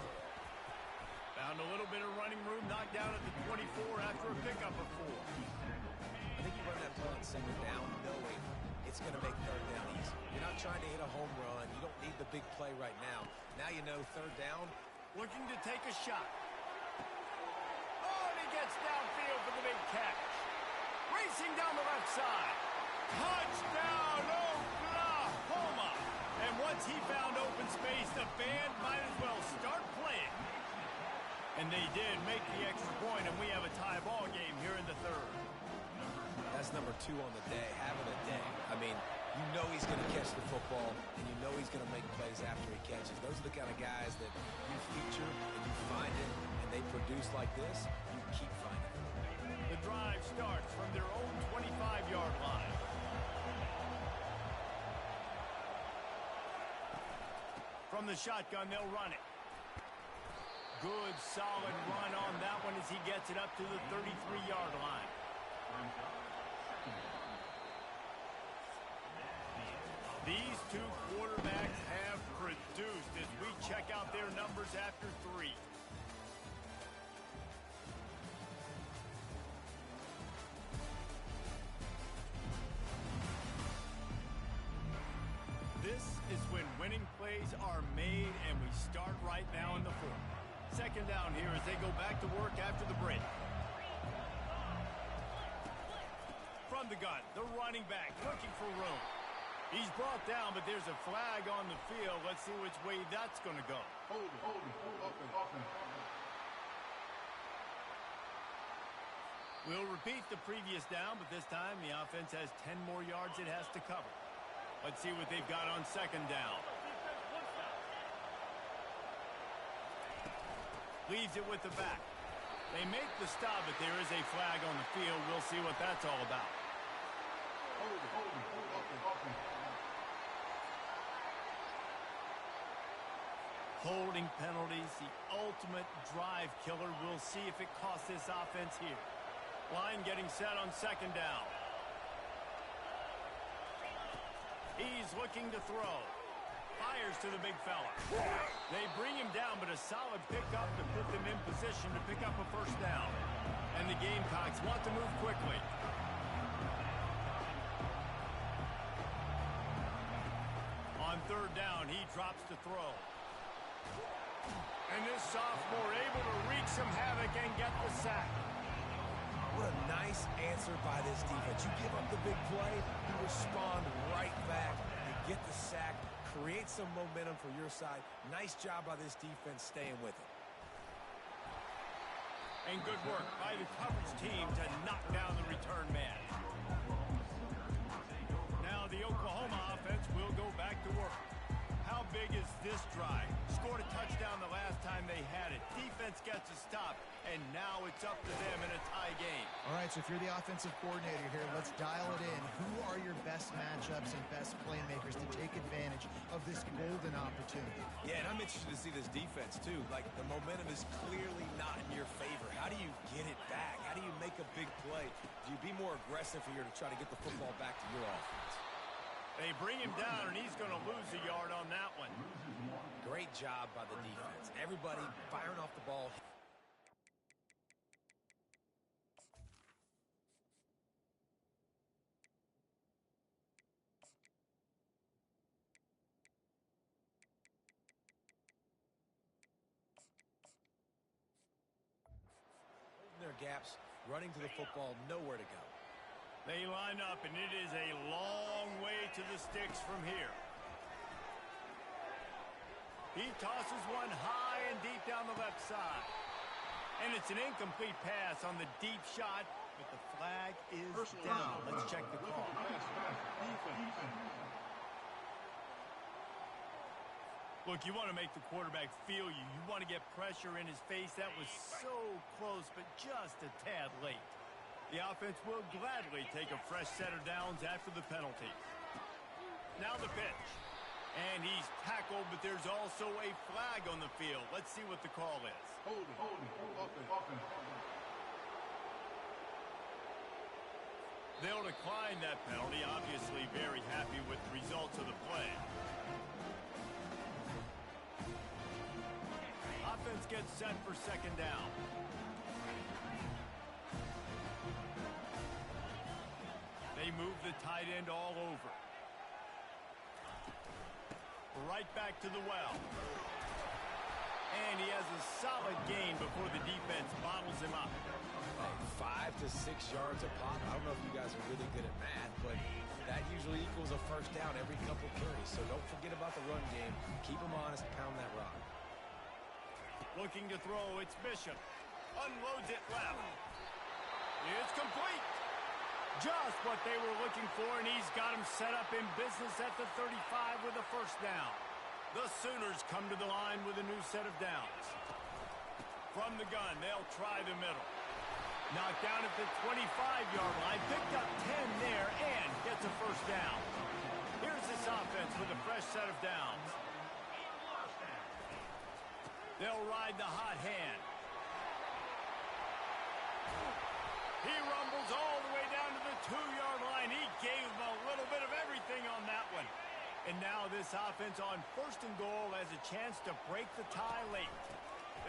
Found a little bit of running room, knocked down at the 24 after a pickup of 4. I think you run that play on 2nd down knowing it's going to make 3rd down easy. You're not trying to hit a home run. You don't need the big play right now. Now you know 3rd down. Looking to take a shot. Oh, and he gets downfield for the big catch. Racing down the left side. Touchdown, Oklahoma! And once he found open space, the band might as well start playing. And they did make the extra point, and we have a tie ball game here in the 3rd. That's number 2 on the day, having a day. I mean, you know he's going to catch the football, and you know he's going to make plays after he catches. Those are the kind of guys that you feature, and you find it, and they produce like this, you keep finding it. The drive starts from their own 25-yard line. From the shotgun, they'll run it. Good, solid run on that one as he gets it up to the 33-yard line. These 2 quarterbacks have produced as we check out their numbers after 3. This is when winning plays are made, and we start right now in the 4th. 2nd down here as they go back to work after the break. From the gun, the running back looking for room. He's brought down, but there's a flag on the field. Let's see which way that's going to go. Hold it. We'll repeat the previous down, but this time the offense has 10 more yards it has to cover. Let's see what they've got on 2nd down. Leaves it with the back. They make the stop, but there is a flag on the field. We'll see what that's all about. Holding penalties, the ultimate drive killer. We'll see if it costs this offense here. Line getting set on 2nd down. He's looking to throw. Fires to the big fella. They bring him down, but a solid pickup to put them in position to pick up a 1st down. And the Gamecocks want to move quickly. On 3rd down, he drops to throw. And this sophomore able to wreak some havoc and get the sack. What a nice answer by this defense. You give up the big play, you respond right back. You get the sack, create some momentum for your side. Nice job by this defense staying with it. And good work by the coverage team to knock down the return man. Now the Oklahoma offense will go back to work. How big is this drive? Scored a touchdown the last time they had it. Defense gets a stop, and now it's up to them in a tie game. All right, so if you're the offensive coordinator here, let's dial it in. Who are your best matchups and best playmakers to take advantage of this golden opportunity? Yeah, and I'm interested to see this defense, too. Like, the momentum is clearly not in your favor. How do you get it back? How do you make a big play? Do you be more aggressive here to try to get the football back to your offense? They bring him down, and he's going to lose a yard on that one. Great job by the defense. Everybody firing off the ball. Holding their gaps, running to the football, nowhere to go. They line up, and it is a long way to the sticks from here. He tosses one high and deep down the left side. And it's an incomplete pass on the deep shot, but the flag is down. Let's check the call. Look, you want to make the quarterback feel you. You want to get pressure in his face. That was so close, but just a tad late. The offense will gladly take a fresh set of downs after the penalty. Now the pitch. And he's tackled, but there's also a flag on the field. Let's see what the call is. Holding, offense. They'll decline that penalty, obviously very happy with the results of the play. Offense gets set for second down. They move the tight end all over. Right back to the well. And he has a solid gain before the defense bottles him up. 5 to 6 yards a pop. I don't know if you guys are really good at math, but that usually equals a first down every couple carries. So don't forget about the run game. Keep them honest, pound that rock. Looking to throw, it's Bishop. Unloads it left. It's complete. Just what they were looking for, and he's got him set up in business at the 35 with a first down. The Sooners come to the line with a new set of downs. From the gun, they'll try the middle. Knocked down at the 25-yard line, picked up 10 there, and gets a first down. Here's this offense with a fresh set of downs. They'll ride the hot hand. He rumbles all the way down to the 2-yard line. He gave him a little bit of everything on that one. And now this offense on first and goal has a chance to break the tie late.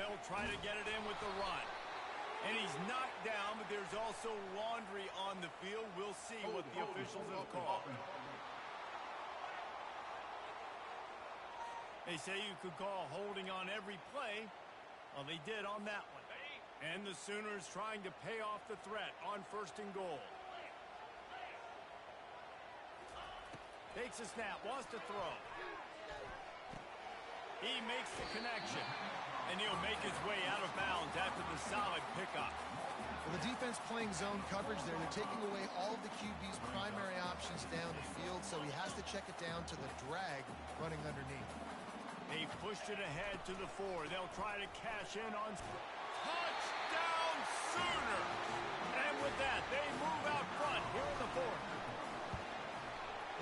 They'll try to get it in with the run. And he's knocked down, but there's also laundry on the field. We'll see what the officials have called. They say you could call holding on every play. Well, they did on that one. And the Sooners trying to pay off the threat on first and goal. Takes a snap, wants to throw. He makes the connection. And he'll make his way out of bounds after the solid pickup. Well, the defense playing zone coverage there. They're taking away all of the QB's primary options down the field, so he has to check it down to the drag running underneath. They pushed it ahead to the 4. They'll try to cash in on... Touchdown Sooner! And with that, they move out front here in the 4th.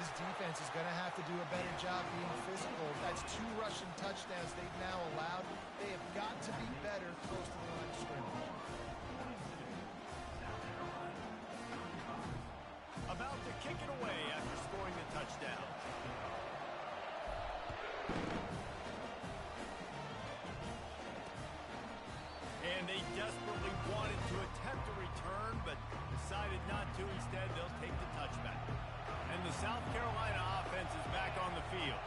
This defense is going to have to do a better job being physical. That's 2 rushing touchdowns they've now allowed. They have got to be better close to the line of scrimmage. About to kick it away after scoring the touchdown. And they desperately wanted to attempt a return, but decided not to. Instead, they'll take the touchback. And the South Carolina offense is back on the field.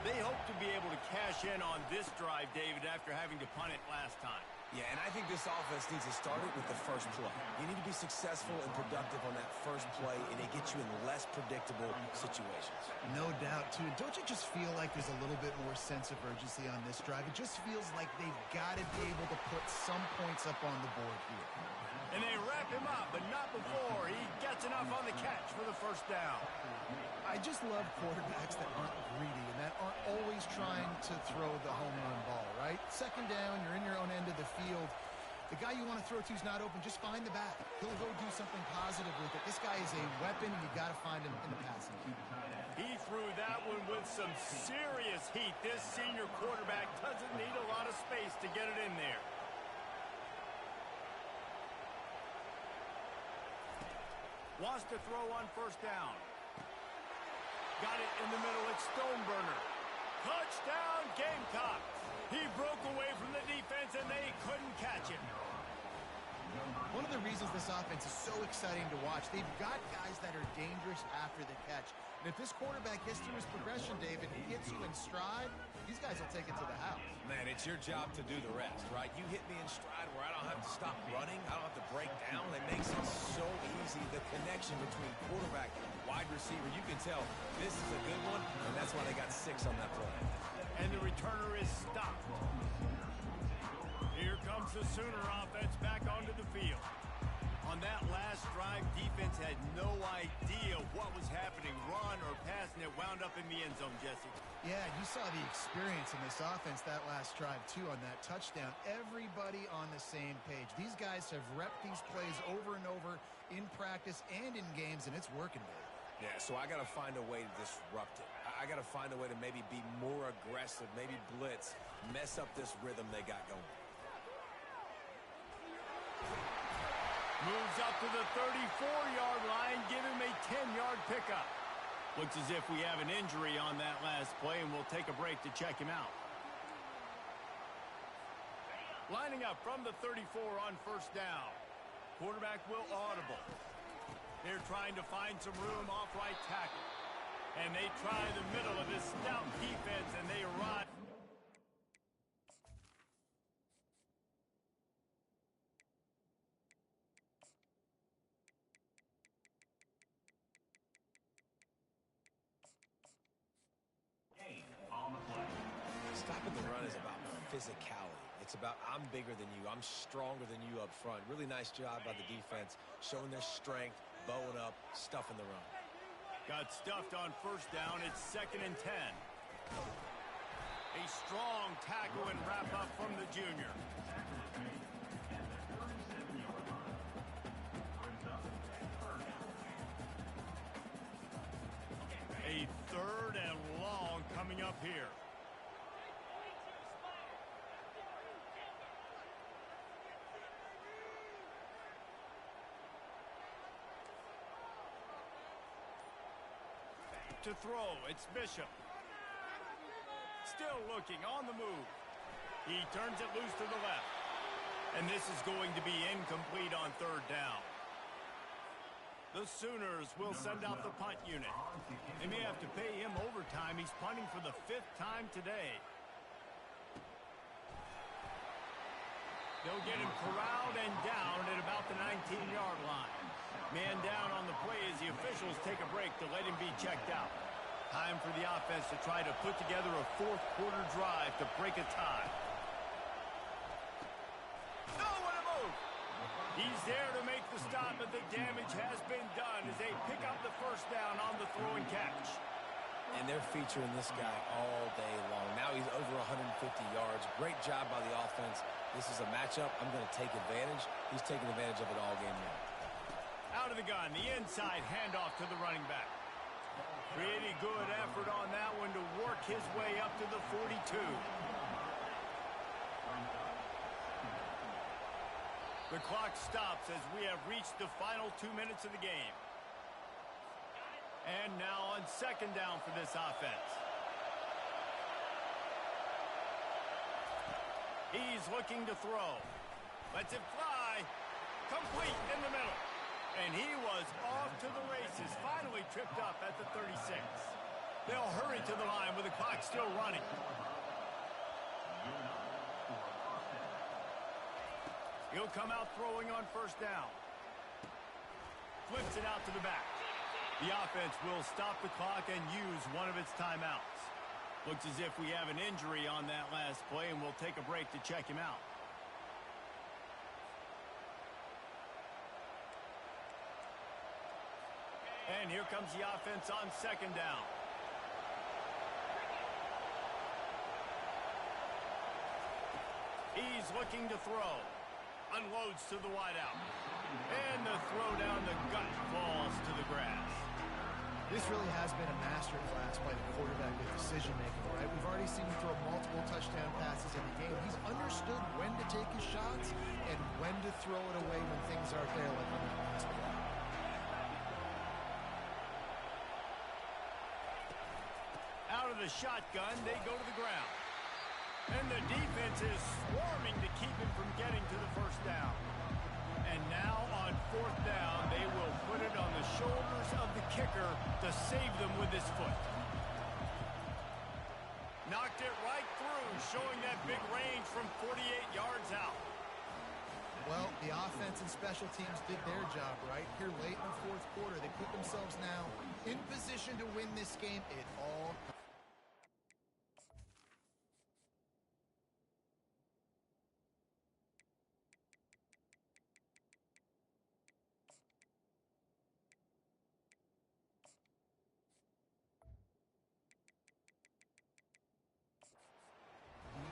They hope to to be able to cash in on this drive, David, after having to punt it last time. Yeah, and I think this offense needs to start it with the first play. You need to be successful and productive on that first play, and it gets you in less predictable situations. No doubt, too. Don't you just feel like there's a little bit more sense of urgency on this drive? It just feels like they've got to be able to put some points up on the board here. And they wrap him up, but not before he gets enough on the catch for the first down. I just love quarterbacks that aren't greedy and that aren't always trying to throw the home run ball, right? Second down, you're in your own end of the field. The guy you want to throw to is not open. Just find the back. He'll go do something positive with it. This guy is a weapon, and you got to find him in the passing game. He threw that one with some serious heat. This senior quarterback doesn't need a lot of space to get it in there. Wants to throw on first down. Got it in the middle. It's Stoneburner. Touchdown, Gamecocks. He broke away from the defense, and they couldn't catch him. One of the reasons this offense is so exciting to watch, they've got guys that are dangerous after the catch. And if this quarterback gets through his progression, David, he gets you in stride, these guys will take it to the house. Man, it's your job to do the rest, right? You hit me in stride where I don't have to stop running. I don't have to break down. It makes it so easy. The connection between quarterback and wide receiver, you can tell this is a good one, and that's why they got 6 on that play. And the returner is stopped. Here comes the Sooner offense back onto the field. On that last drive, defense had no idea what was happening, run or pass, and it wound up in the end zone, Jesse. Yeah, you saw the experience in this offense that last drive, too, on that touchdown. Everybody on the same page. These guys have repped these plays over and over in practice and in games, and it's working, Dave. Yeah, so I got to find a way to disrupt it. I got to find a way to maybe be more aggressive, maybe blitz, mess up this rhythm they got going. Moves up to the 34-yard line, give him a 10-yard pickup. Looks as if we have an injury on that last play, and we'll take a break to check him out. Lining up from the 34 on first down. Quarterback will audible. They're trying to find some room off right tackle. And they try the middle of this stout defense, and they arrive. Stopping the run is about physicality. It's about I'm bigger than you. I'm stronger than you up front. Really nice job by the defense, showing their strength, bowing up, stuffing the run. Got stuffed on first down. It's 2nd and 10. A strong tackle and wrap up from the junior. A 3rd and long coming up here. To throw, it's Bishop. Still looking on the move. He turns it loose to the left. And this is going to be incomplete on 3rd down. The Sooners will send out the punt unit. They may have to pay him overtime. He's punting for the 5th time today. They'll get him corralled and down at about the 19-yard line. Man down on the play as the officials take a break to let him be checked out. Time for the offense to try to put together a 4th quarter drive to break a tie. Oh, what a move! He's there to make the stop, but the damage has been done as they pick up the first down on the throw and catch. And they're featuring this guy all day long. Now he's over 150 yards. Great job by the offense. This is a matchup. I'm going to take advantage. He's taking advantage of it all game long. Out of the gun, the inside handoff to the running back. Pretty good effort on that one to work his way up to the 42. The clock stops as we have reached the final 2 minutes of the game. And now on 2nd down for this offense. He's looking to throw. Lets it fly. Complete in the middle. And he was off to the races. Finally tripped up at the 36. They'll hurry to the line with the clock still running. He'll come out throwing on first down. Flips it out to the back. The offense will stop the clock and use one of its timeouts. Looks as if we have an injury on that last play, and we'll take a break to check him out. And here comes the offense on second down. He's looking to throw. Unloads to the wideout. And the throw down the gut falls to the grass. This really has been a masterclass by the quarterback with decision-making, right? We've already seen him throw multiple touchdown passes in the game. He's understood when to take his shots and when to throw it away when things aren't there, like on the last play. Out of the shotgun, they go to the ground. And the defense is swarming to keep him from getting to the first down. And now on fourth down, they will put it on the shoulders of the kicker to save them with his foot. Knocked it right through, showing that big range from 48 yards out. Well, the offense and special teams did their job, right? Here late in the fourth quarter, they put themselves now in position to win this game. It all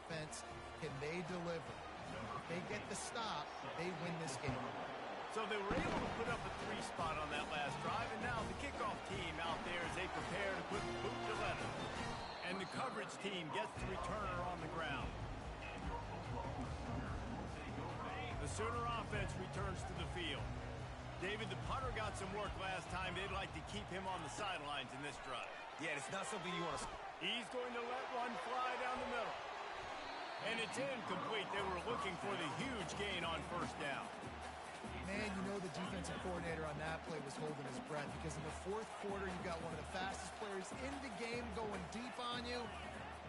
defense, can they deliver? If they get the stop, they win this game. So they were able to put up a 3 spot on that last drive, and now the kickoff team out there as they prepare to put the boot to leather. And the coverage team gets the returner on the ground. The Sooner offense returns to the field. David, the punter got some work last time. They'd like to keep him on the sidelines in this drive. Yeah, it's not something you want to... He's going to let one fly down the middle. And it's incomplete. They were looking for the huge gain on first down. Man, you know the defensive coordinator on that play was holding his breath because in the fourth quarter, you got one of the fastest players in the game going deep on you.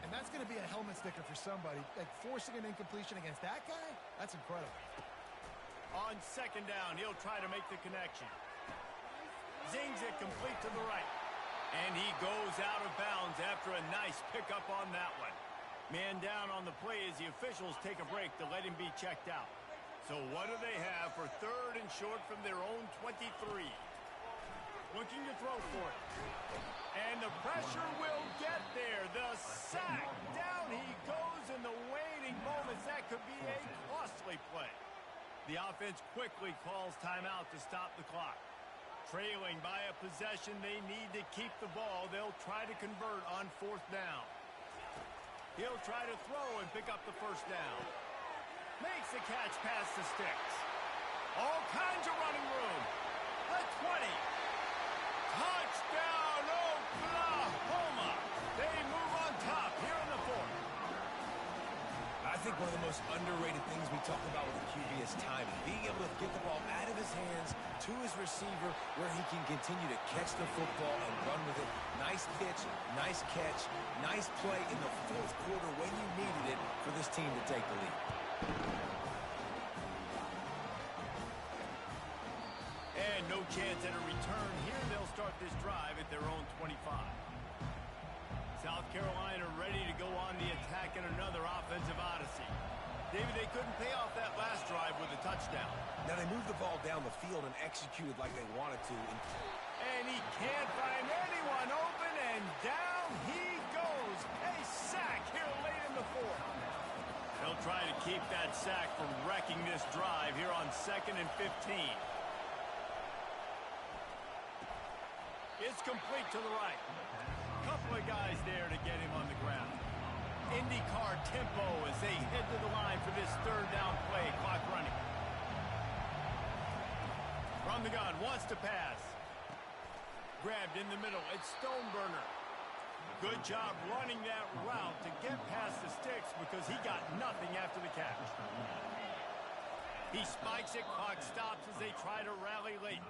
And that's going to be a helmet sticker for somebody. Like, forcing an incompletion against that guy, that's incredible. On second down, he'll try to make the connection. Zings it complete to the right. And he goes out of bounds after a nice pickup on that one. Man down on the play as the officials take a break to let him be checked out. So what do they have for third and short from their own 23? Looking to throw for it. And the pressure will get there. The sack. Down he goes in the waiting moments. That could be a costly play. The offense quickly calls timeout to stop the clock. Trailing by a possession, they need to keep the ball. They'll try to convert on fourth down. He'll try to throw and pick up the first down. Makes the catch past the sticks. All kinds of running room. The 20. Touchdown, Oklahoma. They move on top here in the fourth. I think one of the most underrated things we talk about with the QB is timing. Being able to get the ball out of his hands to his receiver where he can continue to catch the football and run with it. Nice pitch, nice catch, nice play in the fourth quarter when you needed it for this team to take the lead. And no chance at a return here. They'll start this drive at their own 25. South Carolina ready to go on the attack in another offensive odyssey. David, they couldn't pay off that last drive with a touchdown. Now they moved the ball down the field and executed like they wanted to. And he can't find anyone open, and down he goes. A sack here late in the fourth. They'll try to keep that sack from wrecking this drive here on 2nd and 15. It's complete to the right. Couple of guys there to get him on the ground. IndyCar tempo as they head to the line for this third down play. Clock running. From the gun, wants to pass. Grabbed in the middle. It's Stoneburner. Good job running that route to get past the sticks because he got nothing after the catch. He spikes it. Clock stops as they try to rally late.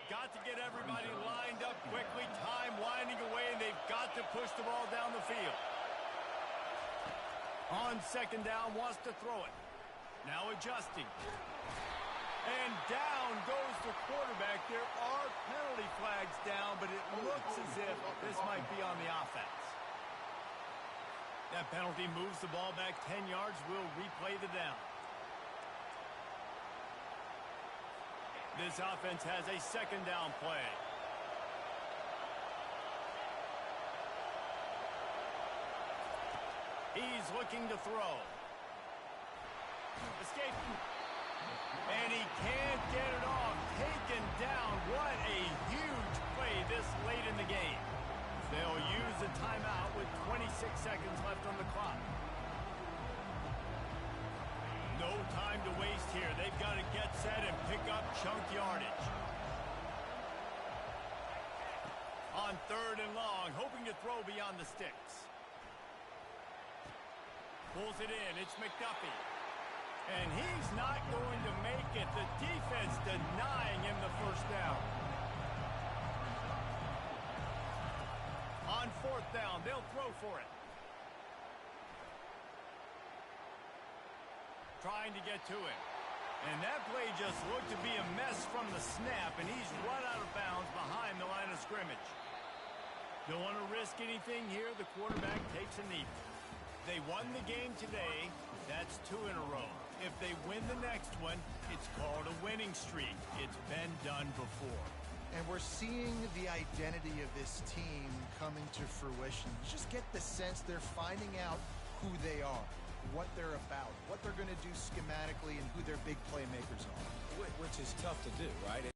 Got to get everybody lined up quickly. Time push the ball down the field. On second down, wants to throw it. Now adjusting. And down goes the quarterback. There are penalty flags down, but it looks as if this might be on the offense. That penalty moves the ball back 10 yards. We'll replay the down. This offense has a second down play. He's looking to throw. Escaping. And he can't get it off. Taken down. What a huge play this late in the game. They'll use a timeout with 26 seconds left on the clock. No time to waste here. They've got to get set and pick up chunk yardage. On third and long, hoping to throw beyond the sticks. Pulls it in. It's McDuffie. And he's not going to make it. The defense denying him the first down. On fourth down, they'll throw for it. Trying to get to him. And that play just looked to be a mess from the snap, and he's run out of bounds behind the line of scrimmage. Don't want to risk anything here. The quarterback takes a knee. They won the game today. That's 2 in a row. If they win the next one, it's called a winning streak. It's been done before. And we're seeing the identity of this team coming to fruition. You just get the sense they're finding out who they are, what they're about, what they're going to do schematically, and who their big playmakers are. Which is tough to do, right?